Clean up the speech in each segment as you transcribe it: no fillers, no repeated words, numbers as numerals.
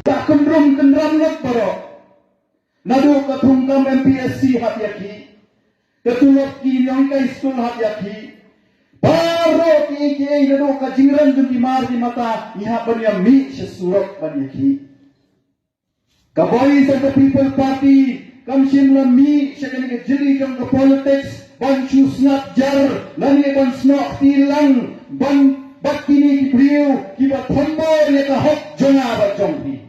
Tak kendram nak borok. Nadu katungkam MPSC hat yaki. Ketulok ki yang kai school hat yaki. Baro ki nadu ka jingran jun imar di mata iha banya mi sesurok ban yaki. Ka Voice of the People Party kamshin la mi sekali ke jiri jong ke politics ban chusnap jar lani ban snok tilang ban bakini kibriu kiba thambor ya ka hok jonga ba jongpi.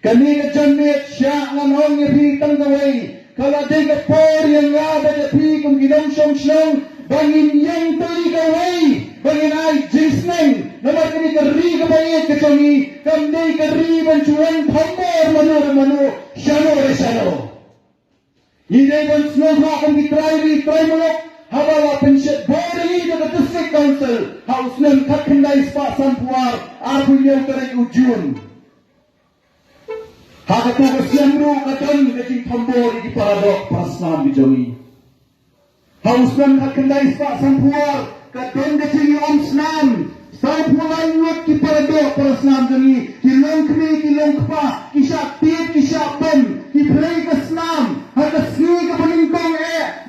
Kami ke jannat syak ngamong ya pi tang kawai kala dei ke por yang ngaba ya pi kum ginong shong bangin yang tali kawai bangin ai jisneng namar kini ke ri ke bayet ke chongi kam dei ke ri ban chuan thambor manu shano Ini ban snow ha kum ki try malok habala pensyet bori ke district council haus nem kakendai spa sampuar aku yang terai ujun. Hakatu kesiamru katan kecing thambor di paradok prasnam bijawi. Haus nem kakendai spa sampuar katan kecing om snam sampuar nyut ki paradok prasnam jami kilong kmi kilong kpa kisap tip kisap bom ki play ke snam hada sni ke peningkong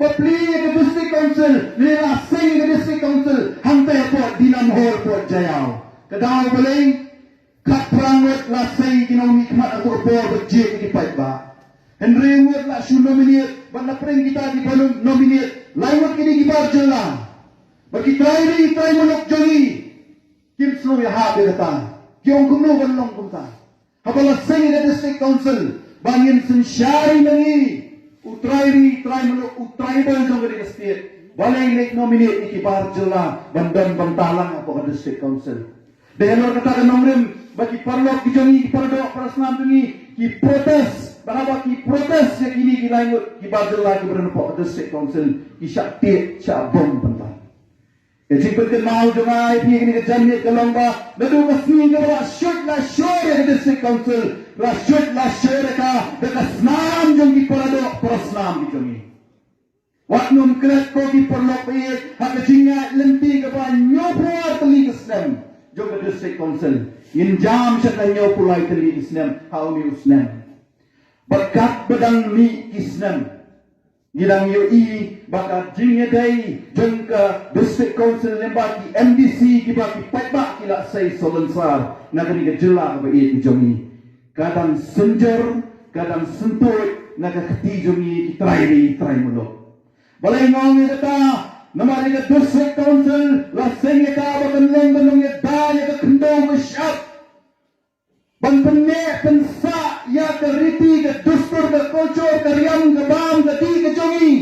bapli ke district council lera sing ke district council hampe pot dinam hor pot jayau kedau balai kat prangot la sei kinau nikmat atau bor berjek di pipe ba Henry Wood la shu nominate bana pring kita di balum nominate laiwat kini gibar jela bagi try monok joli kim sno ya ha de ta kyong kum no ban long kum ta habala sei ke district council bangin sensyari nangi utrai monok utrai ban jong ke state balai nek nominate ikibar jela bandan bantalang apa ke district council Dengan katakan nomrim bagi parlok kijongi pardok prasnam tungi ki protes bahwa ki protes yang ini dilanjut ki badal lagi bernepok district council ki syakti syabom pentan. Jadi penting mau jangan ini kini kejanjit ke lomba nadu kasni ke bawah shoot la shore ke district council la shoot la shore ka dekat snam jongi pardok prasnam kijongi. Waknum kelet ko ki parlok payet hak jinga lenti ke bawah nyopuar teli kesnam. Jom district council in jam syakanya pulai teli islam hau mi usnam berkat bedang mi islam gidang yo bakat jingnya dai jom ke district council lembaki MDC kibaki patbak kila sai solensar nagani ke jela ba i jomi kadang senjer kadang sentut naga keti jomi trai mulo balai ngong kata Namanya district council lasengnya ka bakanlong banongnya daya ka kendong masyap ban penek pensa ya ka riti ka dustur ka kultur ka riam ka bam ka di ka jongi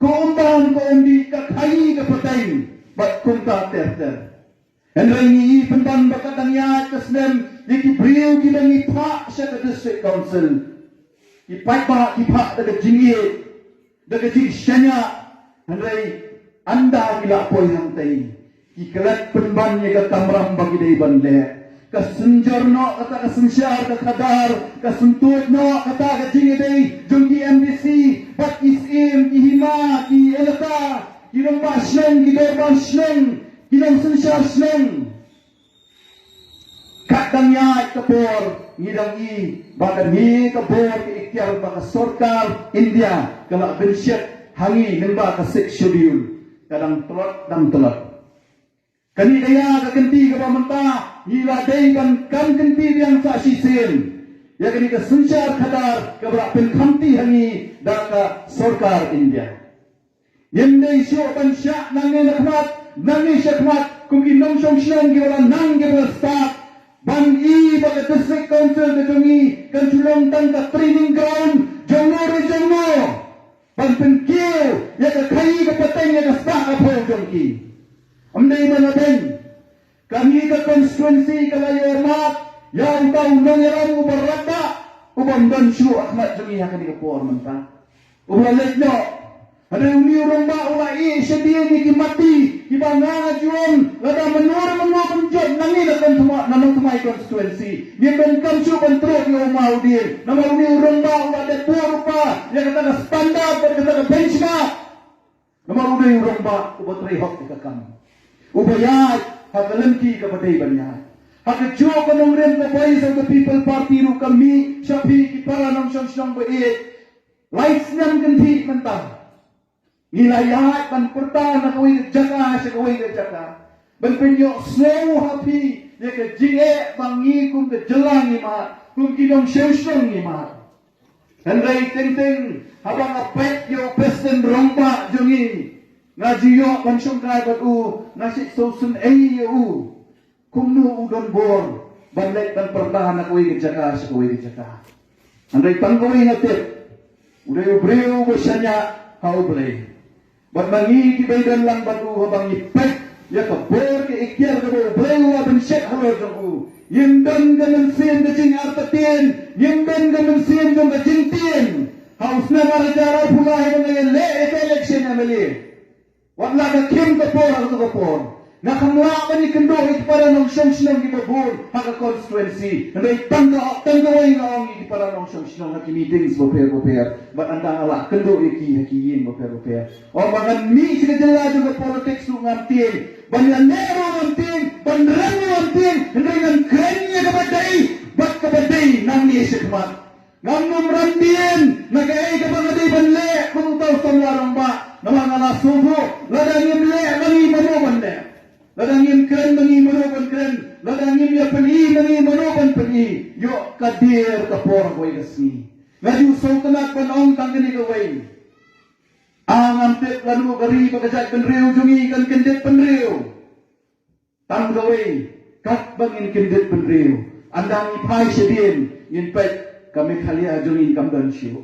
ko umban ko undi ka kai ka patay bat kunta terter henrengi pendan bakatang ya ka snem ikibriu ki bangi pa siya ka district council ipaipa kipa daga jingit daga jigsanya Andai anda gila poi hantai iklat penbannya ke tamram bagi dai bande ke senjorno kata ke sensyar ke kadar ke sentut no kata ke jingi dai jungki MDC bat isim ki hima ki elata ki lomba shleng ki dorban shleng ki lom sensyar shleng kadangnya kepor ngidang i badan ni kepor ki ikhtiar baka sorkar India kalau bensyet hangi nemba ka six schedule kadang telat kani daya ka kenti ka pamenta ila dai kan kenti yang sa sisin ya kani ka sunsyar khadar ka bra pen khamti hangi da ka sarkar India yende syo ban sya nange nakmat kum ki nong shong shleng ki wala nang ki wala start ban i ba ka district council ka jongi kan chulong tang ka training ground jongno Panpen kiu, ya ke kai ke peteng ya ke spak apa jongki. Amdai mana ben, kami ke konstituensi ke layu hormat, yang tahu nongeran ubar rata, ubam dan syu Ahmad jongi yang kini ke por mentah. Ubar lekno, ada uni urang ba ulai sedia ni ki mati, ki bangga juang, lada menur penjot nangi dalam semua nanong semai konstituensi. Dia ben kamsu kontrol di rumah dia. Nama uni urang ba ulai de rupa, dia kata standar, dia kata benchmark. Nama uni urang ba ubat rehok di kakam. Ubayat hakalemki ke badai banyak. Hak jo kanong rem the voice of the people party ru kami sapi ki para nong song ba lights nam kan thi manta nilayat ban perta na kawai jaka sa kawai jaka ban penyo slow happy ya ke jinge bangi kum ke jelang ni ma kum ki dong song ni ma handai teng habang apet yo pesten rompa jongi ngaji yo ban song kai bat u nasi sosun yo kumnu udon bor banlek dan pertahan nak wei jaka sekoi jaka andai tanggoi ngatet udai ubreu bersanya hau boleh bat mangi ki baidan lang batu habang ipek ya ka bor ke ikyar ke ubreu ban syek halo jong yimdan ganan sien de jing artatien yimdan ganan sien jong de jingtien hausna marajara pulai dengan le election ameli wala ka kim ka por ang ka por nakamla ni kendo para nong song ki babur haka constituency ndai tangga wai ngong ki para nong song ki meetings boper but anda ala kendo ki yin boper o magan mi sila jela juga politics lu ngamtin banyak nero ngamtin bandrang ngamtin ndai ngan kenya kabadai nang ni sekmat ngamum randien nagai kabadai banle kung taw samlarang ba namangala subo ladangim le mangi manuban de ladangin keren mangi manuban keren ladangin ya peni mangi manuban peni yo kadir kapor boy gasni ngaju sautanat panong tangani gawai angam tet lanu gari pagajat penriu jungi kan kendet penriu tang gawai kat bangin kendet penriu andang ipai sedin yin pet kami khalia jungi kamdan syu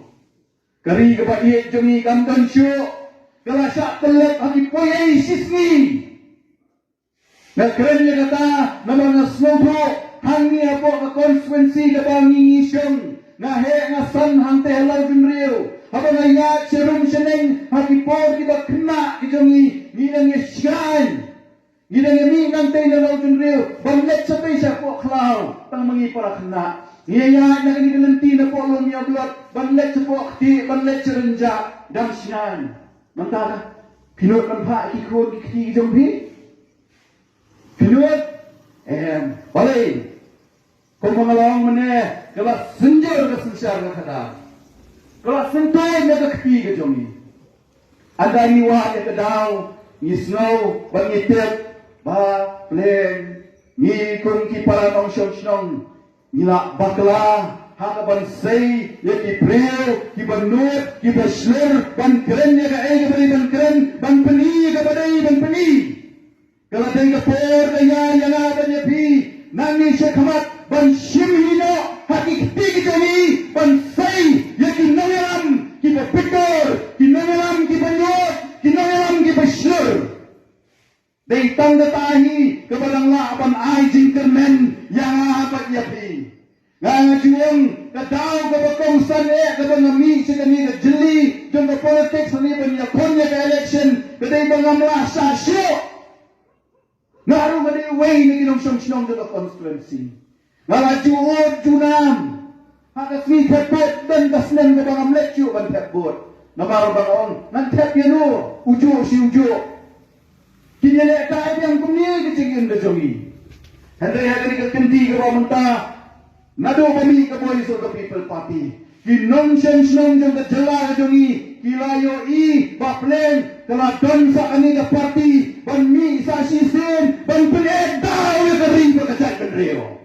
gari kebaik jungi kamdan syu kalau syak telek haki poyai sisni nak kerennya kata nama ngasnobo hangi apa ke konstituensi ke bangi ngisong ngahe ngasan hante halau junriu apa ngaya cerum seneng haki por kita kena kijongi nginang yesyan nginang yami ngante halau junriu banlet sampai siapa klau tang mengi para kena ngaya nak ni kelenti na po lom ya blot banlet sepok ti banlet cerenja dam sinan mantara pinut kan pak ikut ki jombi pinut balai kau mengalong mana kalau senjor ke sensar ke kada kalau sentuh ke kpi ke jombi ada ni wa ke dau ni snow bangitet ba plan ni kung ki para nong shong nila bakla hakaban say ya ki preo ki banut ki basler ban keren ya ka ay ka ban keren ban peni ka badai ban peni kalau tengah por kaya yang ada ya pi nangis sekhamat ban shimhino hakikti ki jani ban say ya ki nangalam ki pikor ki nangalam ki banut ki nangalam ki basler dei tangga tahi kepadang lapan ay jingkermen yang apa ya pi ngajuang kadau kabakausan kabangami sikani jeli jong ka politics ni ban ya konya ka election kadai bangamla sa syo ngaru madi way ni kinong song ka constituency ngalajuod junam haka smi pepet dan kasnen ka bangam lecture ban pepbot namaro bangong nan tep yano ujo si ujo kinyele ka yang kumni kicingin da jongi handai hakani ka kendi ka romenta nado kami ke Voice of the People Party ki nonsense nong jong ke jela jongi kilayo i baplen telah don sa kami ke party ban mi sa sisen ban penedau ya kering berkecak kendreo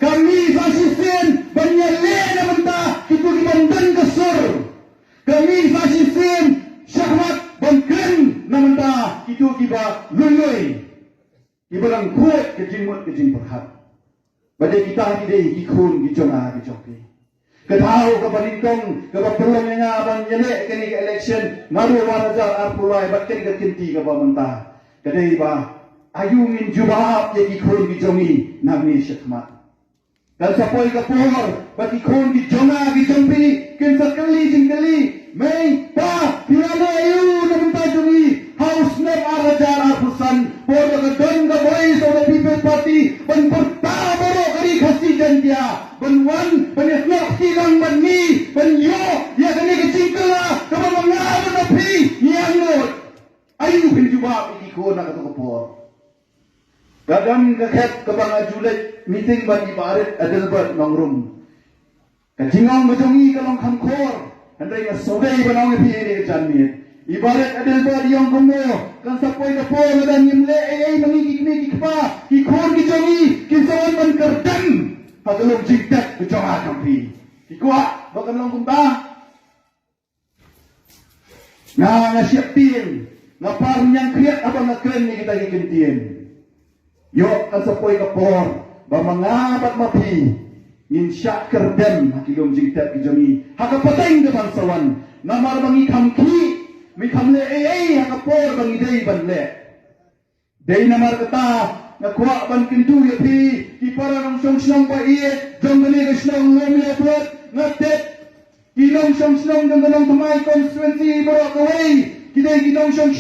kami sa sisen ban nyele na benda kitu ki bandan kesur kami sa sisen syahwat ban keren na benda kitu ki ba lului ibalang kuat kejimut kejim perhat Badai kita tidak ikun gijona gijoki. Ketau kebalintong kebapulong nga ban yele kini ke election ngaru waraja arpulai bat kini ke kinti ke bamenta. Kadai ba ayungin jubab ye ikun gijongi nami syakmat. Dan sapoi ke por bat ikun gijona gijompi kin sakali jingkali mai pa pirana ayu namenta jongi house name araja arpusan podo ke don ke Voice of the People Party ban pertama kasih dan dia benwan penyelok silang bani penyo ya kini kecingkela kamu mengawan api yang not ayu bin jubab ikut nak ketuk kepor Kadang kakek kebang Julai meeting bagi Barit Adelbert Nongrum. Kajingong bejongi kalong kamkor. Andai nga sodai banang pihiri janmit. Ibarat Adelbert yang kumo kan sapoi na po na dan yimle ay mangikik pa. Ikon kijongi kisawan man kerdam. Hagalong jigdak bejonga kampi. Ikwa bakan long kumta. Nga siapin. Nga parang yang kriat abang nga kren ni kita gikintiin. Yo kan sapoi kapor ba mangabat mapi ngin syak kerdem hakilom jingtat kijongi hakapateng de bangsawan namar bangi kamki mi kamle hakapor bangi dei banle dei namar kata nakwa ban kintu ya pi ki para nong song pa iye jongmene gisnong lomile put ngatet kinong song ganganong tumay constituency baro kawai kidai kinong song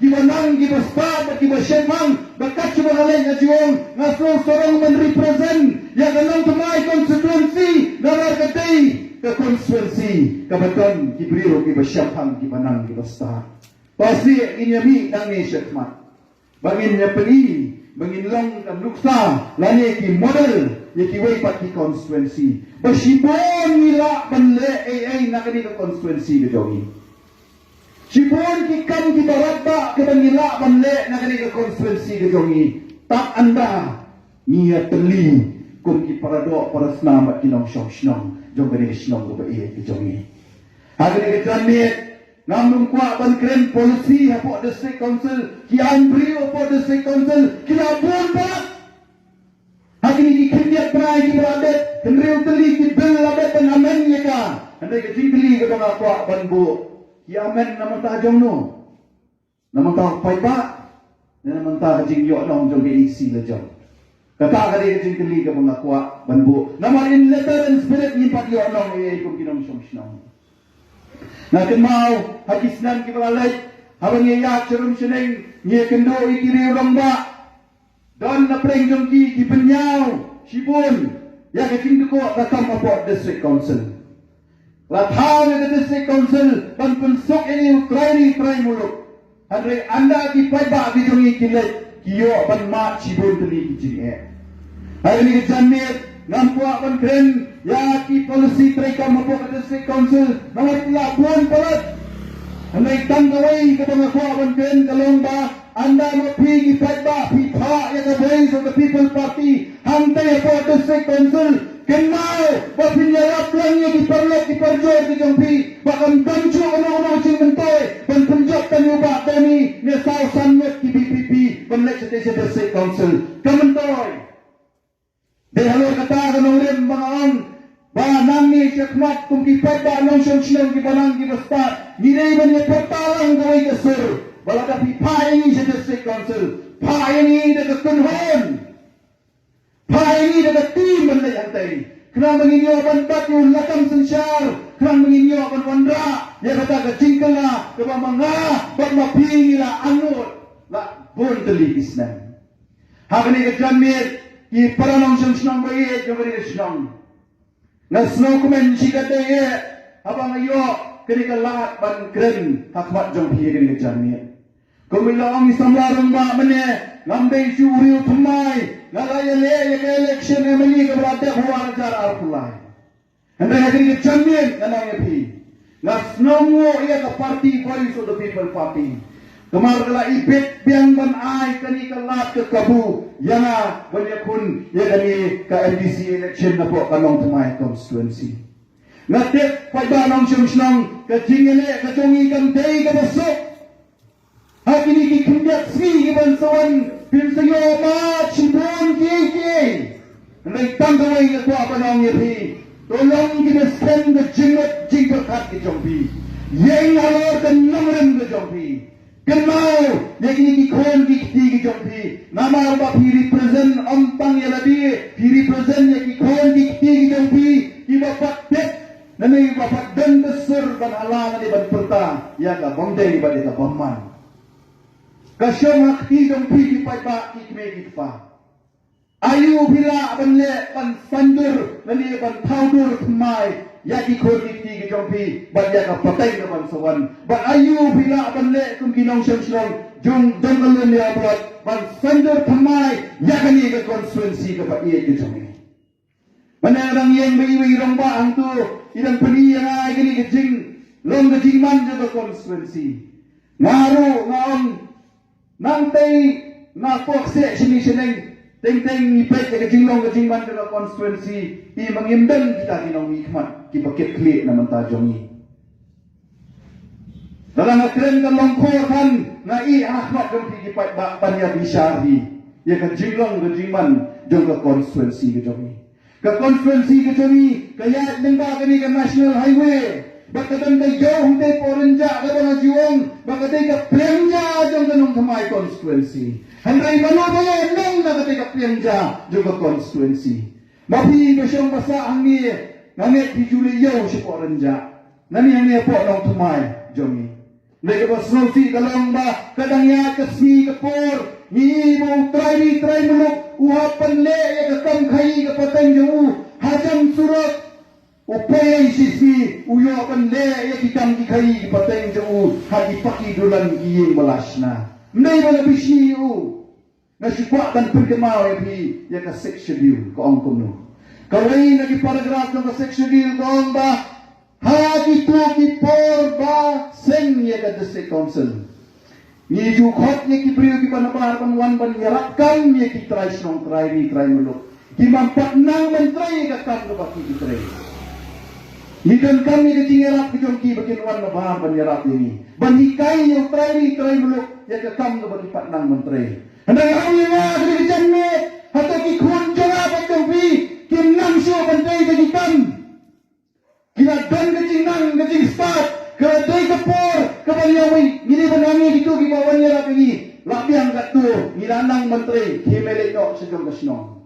gibanang gibasta gibasyemang bakat cuma kalian ya jiwong ngaso sorong men-represent ya ganang tumay constituency narar katay ke constituency kabaton kibriro gibasyemang gibanang gibasta pasti inyami nang ni syekmat bangin nya peli bangin long kan luksa lani ki model ya kiway pat ki constituency basibon nila banle ay nakani ka constituency gajogi Sipon kikam kita rabba ke bangila banle nakani ke konstituensi ke jongi tak anda niat teli kum ki parado para snamat kinong syong jong bani syong go bae ke jongi hagani ke janit namun kwa ban kren polisi hapo district council ki ambri hapo district council kilabun pak hagani ki kindiat prai ki beradet kendriu teli ki bel adet ban amen ye ka andai ke jingli ke bang kwa ban bu ya amen naman ta jong no naman ta pai ba naman ta jing yo nong jong ge isi le jong kata ka de jing kli ka mga kwa banbu naman in letter and spirit ni pat yo nong e kum kinom som snong na kemau hakisnan ki balai habang ya churum seneng ni kendo ikiri romba don na preng jong ki penyau sibun ya ke jing ko ka kam apa district council Latang ke district council pan pensok ini try muluk. Andre anda di paiba di jongi kilet kiyo pan mat cibun teli kijinge. Hari ini janmir nampua pan kren ya ki policy try kam apa ke district council nomor labuan palat. Andai tanggawai ke pengakua pan kren kalomba anda mapi di paiba pita yang the voice of the people party hantai apa district council kenal berpinjara pelangnya di perlok di perjor di jampi bahkan bancu orang-orang cing mentai dan penjak dan ubah tani ni sausan net di BPP penlek setiap district council kementai de halor kata kanong bangang ba nami syakmat kung kipat ba nong syong ki banang ki basta nilay man ni portalang gaway kasur wala ka pipayin sa district council payin ni kunhon Hai ini dapat tim benda yang tadi. Kerana menginyokan batu lakam sensyar, kerana menginyokan wandra, ya kata kecingkel lah, keba mangga, bak mapingi lah, anut, lah pun teli Islam. Hakani kejamir, ki paranong senang bayi, jomari senang. Nasno kumen jika daya, abang ayo, kini kelat ban keren, hakmat jompi kini kejamir. Kumilang islamlarang ba mene, ngambil syuriu tumai, ngalaya le election emani ke berada huwa negara alkulai. Anda hari ini jamin kanang yapi. Nasnomo ia ke party voice of the people party. Kemar kala ibet biang ban ai kani kelat ke kabu yana banyakun ya kani ke NDC election na po kanong tumai constituency. Ngatek paibanong syong ke jingele ke jongi kamtay ke besok. Hakini ki kundak si bansawan pinsayo ma cibon kiki. Nai tanggawai ke tua panang yapi. Tolong kita send ke jingot kat ke jompi. Yang halor ke nomren ke jompi. Kenal yang ini ki kon ki ke jompi. Nama apa pi represent ompang ya labi. Pi represent yang ki kon ki ke jompi. Ki bapak dek. Nanti bapak dan besar ban halangan di ban perta. Ya ka bangdai ba di ka baman. Kasyong hakti dong pigi paiba kikme kitpa. Ayu bila banle ban sandur nani ban taudur kemai yaki kor kiti jompi banyak ka patay ka bansawan but ayu bila banle kum ginong syam jung dongkalun ya abrat ban sender thamai yakani ka constituency ka pa iye jompi manarang yang bewi rong ba ang tu ilang peni yang ai gini kejing long kejing man ka constituency ngaru ngaon nang tei na pok se sini seneng teng-teng ipet ke jinglong ke jingman ke konstituensi i mengimdan kita kinong hikmat ki paket klik na mentajong i dalam akren kan longkor kan na i ahmad dong ki pat ba panya bisyari ya ke jinglong ke jingman jong ke konstituensi ke jongi ke konstituensi ke jongi kaya lengba ke ni ke national highway bakadan ka jauh de porenja ka bang jiwong bakadan ka plenya jong kanong thamai constituency handai manodo nong na ka plenya jong ka constituency mapi ko siyang basa ang ni nganget di juli yo si porenja nani ang ni po nong thamai jongi nei ka basno si kalong ba kadang ya kasi ka por ni mo try muluk uhapan le ya ka kam khai ka pateng jo hajam surat upaya sisi uyo kan le ya kitang dikai pateng jo hadi paki dulan giing malasna nei ba bisi u na sikwa kan pagkamaw bi ya ka section ko ang kuno kawai na ki paragraph ng section ko ang ba hadi to ki por ba seng ya ka district council ni ju khot ni ki priyo ki panabar kan wan ban yarak kan ni ki try strong try muluk ki mampat nang mentrai ka kan ko baki ki try hidan kami ke tingerap ke jongki bagian wan bahar banyarap ini bandikai yang try muluk ya ke kam ke bagi patnang menteri handai hang lima ke jamme atau ki khun jora ba jongpi kim nang syo bandai ke kam kila dan ke jinang ke start ke dai ke por ke banyawi ngini banami gitu ki banyarap ini labiang kat tu ngilanang menteri kimelek nok sejong kesno